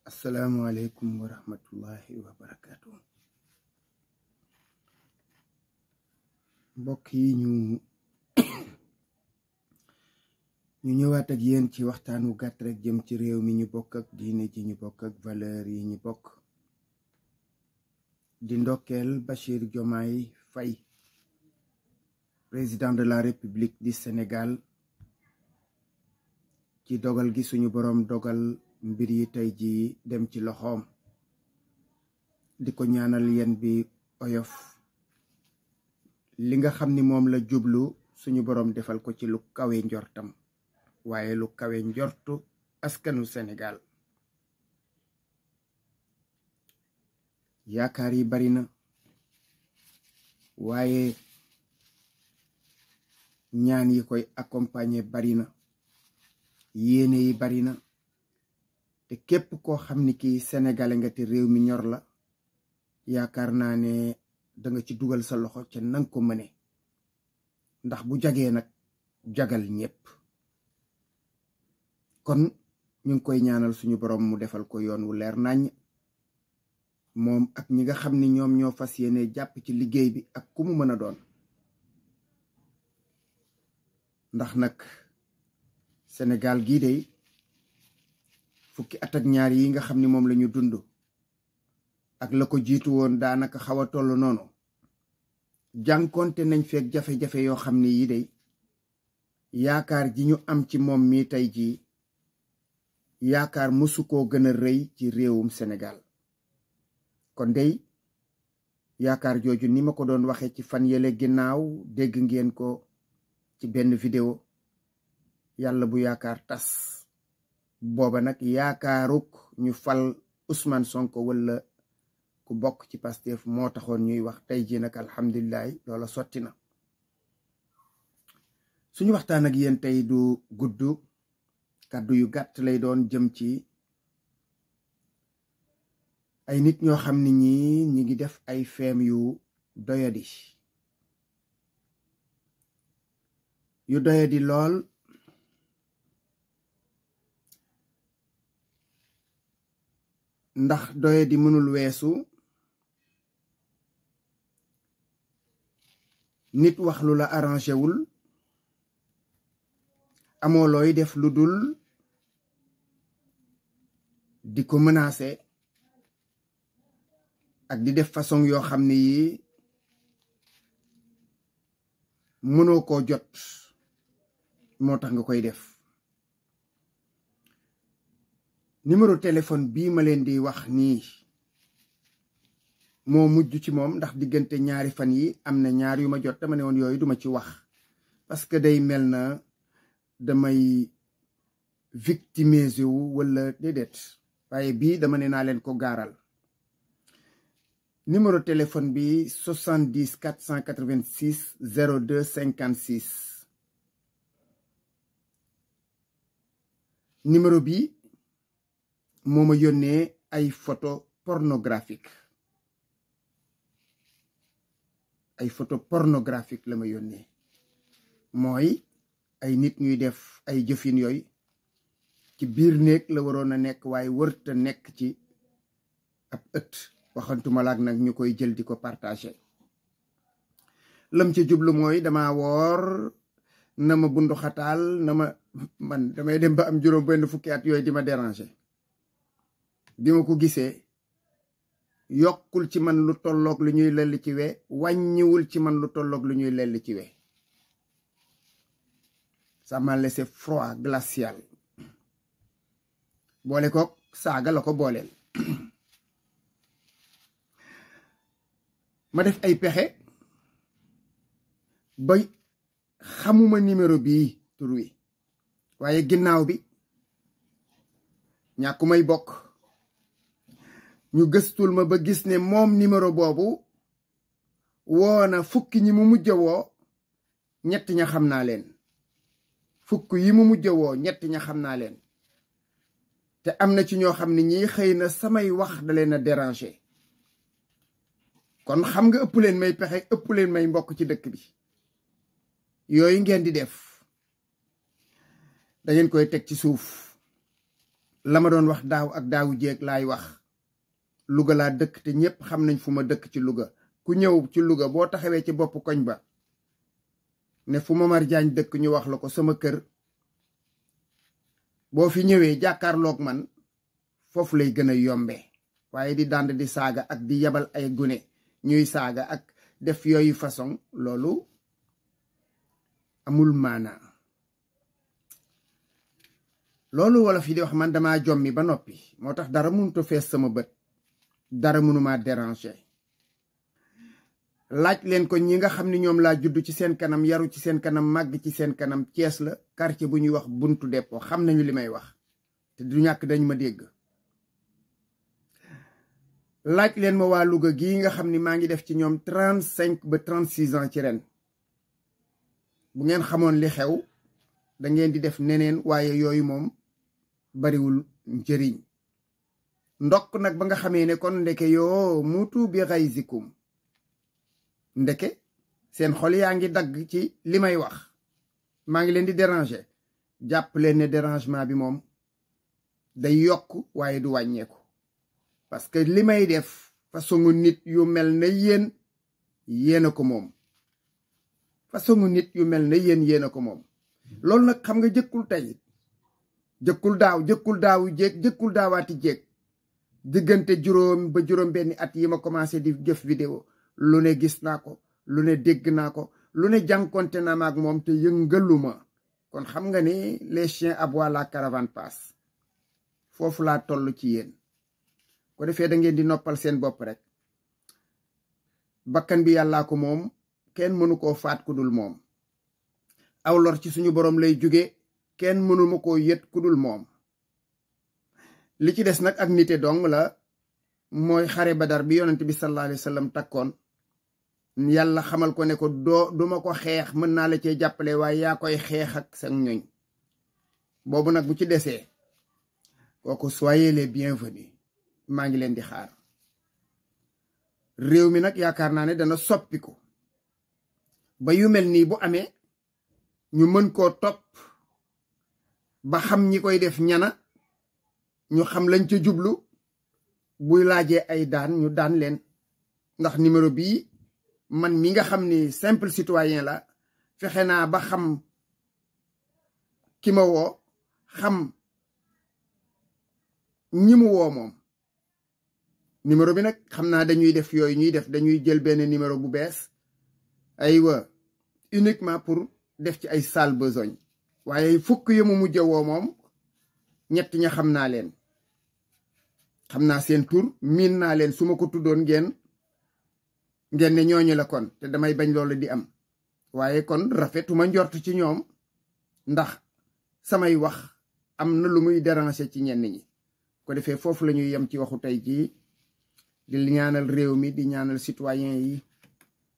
Assalamualaikum warahmatullahi wabarakatuh. Mbokk yi ñu ñëwaat ak yéen ci waxtaan wu gàtt rek jëm ci réew mi ñu bokk ak diine ji ñu bokk ak valeur yi ñu bokk di ndokkeel Bachir Diomaye Faye, président de la République du Sénégal, ci dogal gi suñu boroom dogal mbir yi tey ji dem ci loxoom, di ko ñaanal yéen bi oyof, li nga xam ni moom la jublu suñu boroom defal ko ci lu kawe njortam, waaye lu kawe njortu askanu Sénégal. yaakaar yi bari na waaye ñaan yi koy accompagner bari na, yéene yi bari na, te képp koo xam ni kii sénégalais nga te réew mi ñor la, yaakaar naa ne danga ci dugal sa loxo ca nang ko mëne, ndax bu jagee nag jagal ñépp. kon ñu ngi koy ñaanal suñu borom mu defal ko yoon wu leer naññ, moom ak ñi nga xam ni ñoom ñoo fas yéene jàpp ci liggéey bi ak ku mu mën a doon. ndax nag Sénégal gii de fukki at ak ñaar yi nga xam ni moom la ñu dund ak la ko jiitu woon daanaka xaw a toll noonu, jànkonte nañ feek jafe-jafe yoo xam ni yi de yaakaar ji ñu am ci moom mii tey jii yaakaar mësu koo gën a rëy ci réewum Sénégal. kon dey yaakaar jooju ni ma ko doon waxee ci fan yële ginnaaw dégg ngeen ko ci benn vidéo, yàlla bu yaakaar tas. booba nag yaakaaruk ñu fal Ousmane Sonko wala ku bokk ci Pastef moo taxoon ñuy wax. tey ji nag alhamdulilah loola sotti na. suñu waxtaan ak yéen tey du gudd, kàddu yu gàtt lay doon jëm ci ay nit ñoo xam ni ñi ngi def ay feem yu doyadi lool, ndax doyadi mënul weesu nit wax lu la arrangé wul, amoo looy def lu dul di ko menacé ak di def façon yoo xam ne yi mënoo koo jot moo tax nga koy def. numéro téléphone bii ma leen di wax nii moo mujj ci moom, ndax diggante ñaari fan yi am na ñaar yu ma jot, dama ne woon yooyu duma ci wax parce que day mel na damay victimiser wu wala déedéet, waaye bii dama ne naa leen ko gaaral. numéro téléphone bi 70 486 02 56. numéro bi moo ma yónnee ay photo pornographique, la ma yónnee. mooy ay nit ñuy def ay jëfin yooyu ci biir néeg la waroon a nekk, waaye wërta nekk ci ab ëtt, waxantuma laak nag ñu koy jël di ko partagé. lam ci jublu mooy dama woor, na ma bunduxataal, na ma man damay dem ba am juróom benn fukki at yooyu di ma déranger. bi ma ko gisee yokkul ci man lu tolloog lu ñuy lell ci we, wàññiwul ci man lu tolloog lu ñuy lell ci we. ça m'a laissé froid, glacial. boole kook saaga la ko booleel. ma def ay pexe ba xamuma numéro bii tur wi, waaye ginnaaw bi ñàkku may bokk ñu gëstul ma ba gis ne moom numéro boobu woona fukki ñi mu mujj woo, ñett ña xam naa leen. fukk yi mu mujj woo ñett ña xam naa leen, te am na ci ñoo xam ne ñii xëy na samay wax da leen a déranger. kon xam nga ëpp leen may pexe, ëpp leen may mbokk ci dëkk bi. yooyu ngeen di def da ngeen koy teg ci suuf, la ma doon wax daaw ak daawu jéeg laay wax. Louga laa dëkk te ñépp xam nañ fu ma dëkk ci Louga ku ñëw ci Louga boo taxawee ci bopp koñ ba ne fu Momar Diagne dëkk ñu wax la ko sama kër boo fi ñëwee jàkkaarloog man foofu lay gën a yombee waaye di dànd di saaga ak di yabal ay gune ñuy saaga ak def yooyu façon loolu amul maanaa loolu wolof yi di wax man dama jommi ba noppi moo tax dara mënut a fees sama bët dara mënuma déranger laaj leen ko ñi nga xam ne ñoom laa judd ci seen kanam yaru ci seen kanam màgg ci seen kanam Cees la quartier bu ñuy wax buntu dépôt xam nañu li may wax te du ñàkk dañ ma dégg laaj leen ma waa Louga gii nga xam ni maa ngi def ci ñoom 35 ba 36 ans ci ren bu ngeen xamoon li xew da ngeen di def neneen waaye yooyu moom bariwul njëriñ ndokk nag ba nga xamee ne kon ndeke yoo muutu bi xayzikum ndeke seen xol yaa ngi dagg ci li may wax maa ngi leen di déranger jàpp leen ne dérangement bi moom day yokk waaye du wàññeeku parce que li may def façon nit yu mel ne yéen a ko moom façon nit yu mel ne yéen a ko moom loolu nag xam nga jëkkul tey jëkkul daaw jëkkul daawaati jéeg diggante juróom ba juróom benni at yi ma commencé di jëf vidéo lu ne gis naa ko lu ne dégg naa ko lu ne jànkonte naa ma ak moom te yëngaluma kon xam nga ni les chiens aboient la caravane passe foofu laa toll ci yéen ko defee da ngeen di noppal seen bopp rek bakkan bi yàllaa ko moom kenn mënu koo faat ku dul moom aw lor ci suñu borom lay jóge kenn mënuma koo yët ku dul moom li ci des nag ak nite dong la mooy xare Badar bi yonent bi sallallahu alayhi wa sallam takkoon yàlla xamal ko ne ko duma ko xeex mën naa la cee jàppale waaye yaa koy xeex ak sa ñoñ boobu nag bu ci desee kooku soyez les bienvenus maa ngi leen di xaar réew mi nag yaakaar naa ne dana soppiku ba yu mel nii bu amee ñu mën koo topp ba xam ñi koy def ñana ñu xam lañ ca jublu buy laajee ay daan ñu daan leen ndax numéro bii man mi nga xam ni simple citoyen la fexe naa ba xam ki ma woo xam ñi mu woo moom numéro bi nag xam naa dañuy def yooyu ñuy def dañuy jël benn numéro bu bees aywa uniquement pour def ci ay sale besogne waaye fukk yi mu mujj woo moom ñett ña xam naa leen xam naa seen tur miin naa leen su ma ko tuddoon ngeen ne ñooñu la kon te damay bañ loolu di am waaye kon rafetuma njort ci ñoom ndax samay wax am na lu muy déranger ci ñenn ñi ko defee foofu la ñuy yem ci waxu tey jii di ñaanal réew mi di ñaanal citoyen yi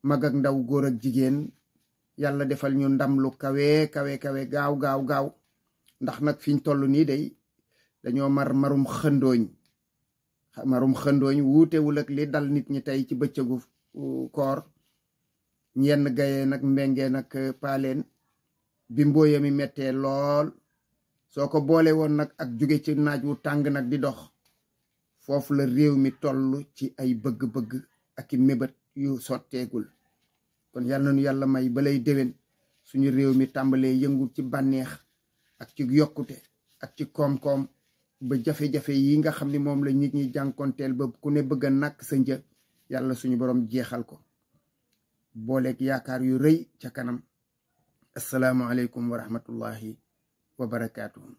mag ak ndaw góor ak jigéen yàlla defal ñu ndam lu kawe gaaw ndax nag fiñ toll nii day dañoo marum xëndooñ wuutewul ak li dal nit ñi tey ci bëccëgu koor ñenn gaye nag mbengee nag paaleen bi mbooya mi mettee lool soo ko boole woon nag ak jóge ci naaj wu tàng nag di dox foofu la réew mi toll ci ay bëgg-bëgg ak i mébét yu sotteegul kon yàlla nañu yàlla may balay déwén suñu réew mi tàmbalee yëngu ci bànneex ak ci yokkute ak ci koom-koom ba jafe-jafe yi nga xam ni moom la nit ñi jànkonteel ba ku ne bëgg a nàkk sa një yàlla suñu borom jeexal ko booleeg yaakaar yu rëy ca kanam assalaamu aleykum wa rahmatullahi wa barakaatuhu